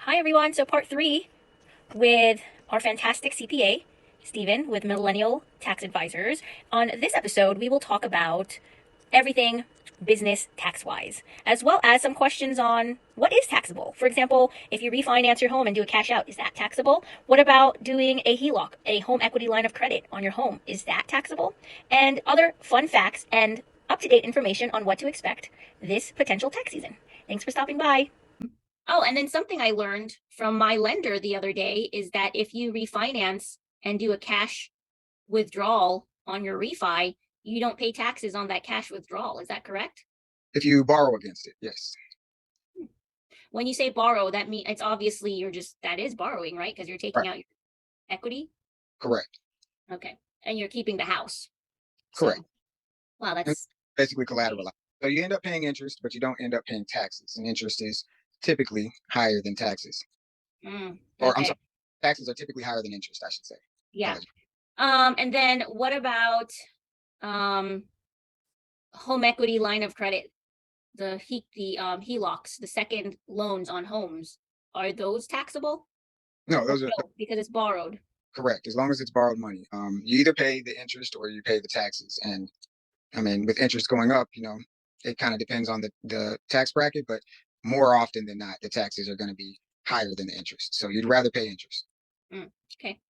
Hi everyone. So part three with our fantastic CPA, Stephen, with Millennial Tax Advisors. On this episode, we will talk about everything business tax-wise, as well as some questions on what is taxable. For example, if you refinance your home and do a cash out, is that taxable? What about doing a HELOC, a home equity line of credit on your home? Is that taxable? And other fun facts and up-to-date information on what to expect this potential tax season. Thanks for stopping by. Oh, and then something I learned from my lender the other day is that if you refinance and do a cash withdrawal on your refi, you don't pay taxes on that cash withdrawal. Is that correct? If you borrow against it, yes. When you say borrow, that means it's obviously that is borrowing, right? Because you're taking Right. out your equity. Correct. Okay. And you're keeping the house. Correct. So, wow, And that's basically collateralized. So you end up paying interest, but you don't end up paying taxes. And interest is typically higher than taxes. Or I'm okay. sorry, taxes are typically higher than interest, I should say. Yeah. Apologies. And then what about um home equity line of credit? The HELOCs, the second loans on homes, are those taxable? No, Or those are no, because it's borrowed. correct. As long as it's borrowed money. You either pay the interest or you pay the taxes. And I mean, with interest going up, it kind of depends on the tax bracket, but more often than not, the taxes are going to be higher than the interest. So you'd rather pay interest. Okay,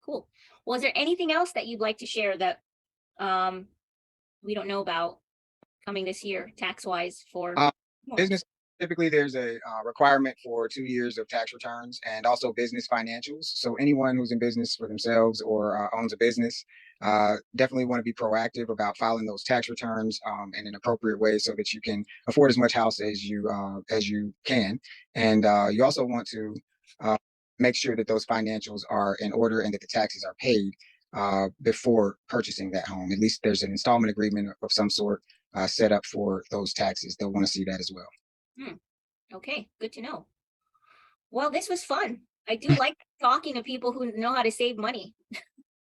cool. Well, is there anything else that you'd like to share that um we don't know about coming this year tax wise for Uh, homeowners? business typically there's a requirement for 2 years of tax returns and also business financials. So anyone who's in business for themselves or owns a business definitely want to be proactive about filing those tax returns in an appropriate way so that you can afford as much house as you can. And you also want to uh, make sure that those financials are in order and that the taxes are paid before purchasing that home. At least there's an installment agreement of some sort set up for those taxes. They'll want to see that as well. Hmm. Okay, good to know. Well, this was fun. I do like talking to people who know how to save money.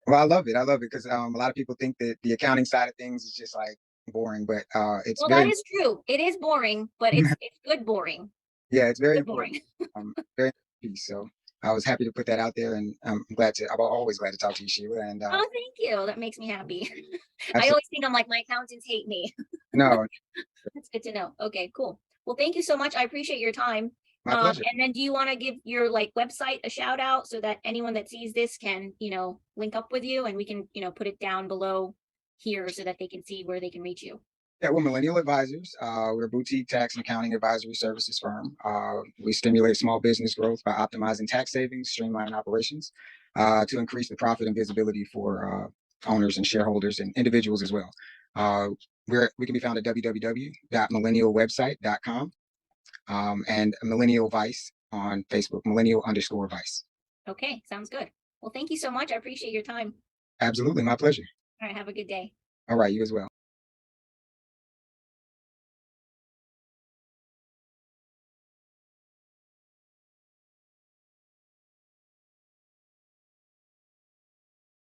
Well, I love it. I love it because a lot of people think that the accounting side of things is just like boring, but it's Well, that very, is true. It is boring, but it's good boring. yeah, it's very Good important. boring. Very important piece. So I was happy to put that out there, and I'm glad to. I'm always glad to talk to you, Sheila. And Oh, thank you. That makes me happy. I absolutely, always think I'm like my accountants hate me. no, That's good to know. Okay, cool. Well, thank you so much. I appreciate your time. my pleasure. And then do you want to give your like website a shout out so that anyone that sees this can, link up with you and we can, put it down below here so that they can see where they can reach you. Yeah, we're Millennial Advisors. We're a boutique tax and accounting advisory services firm. We stimulate small business growth by optimizing tax savings, streamline operations to increase the profit and visibility for owners and shareholders and individuals as well. Uh, we can be found at www.millennialwebsite.com and Millennial Vice on Facebook, millennial_vice. Okay, sounds good. Well, thank you so much. I appreciate your time. Absolutely, my pleasure. All right, have a good day. All right, you as well.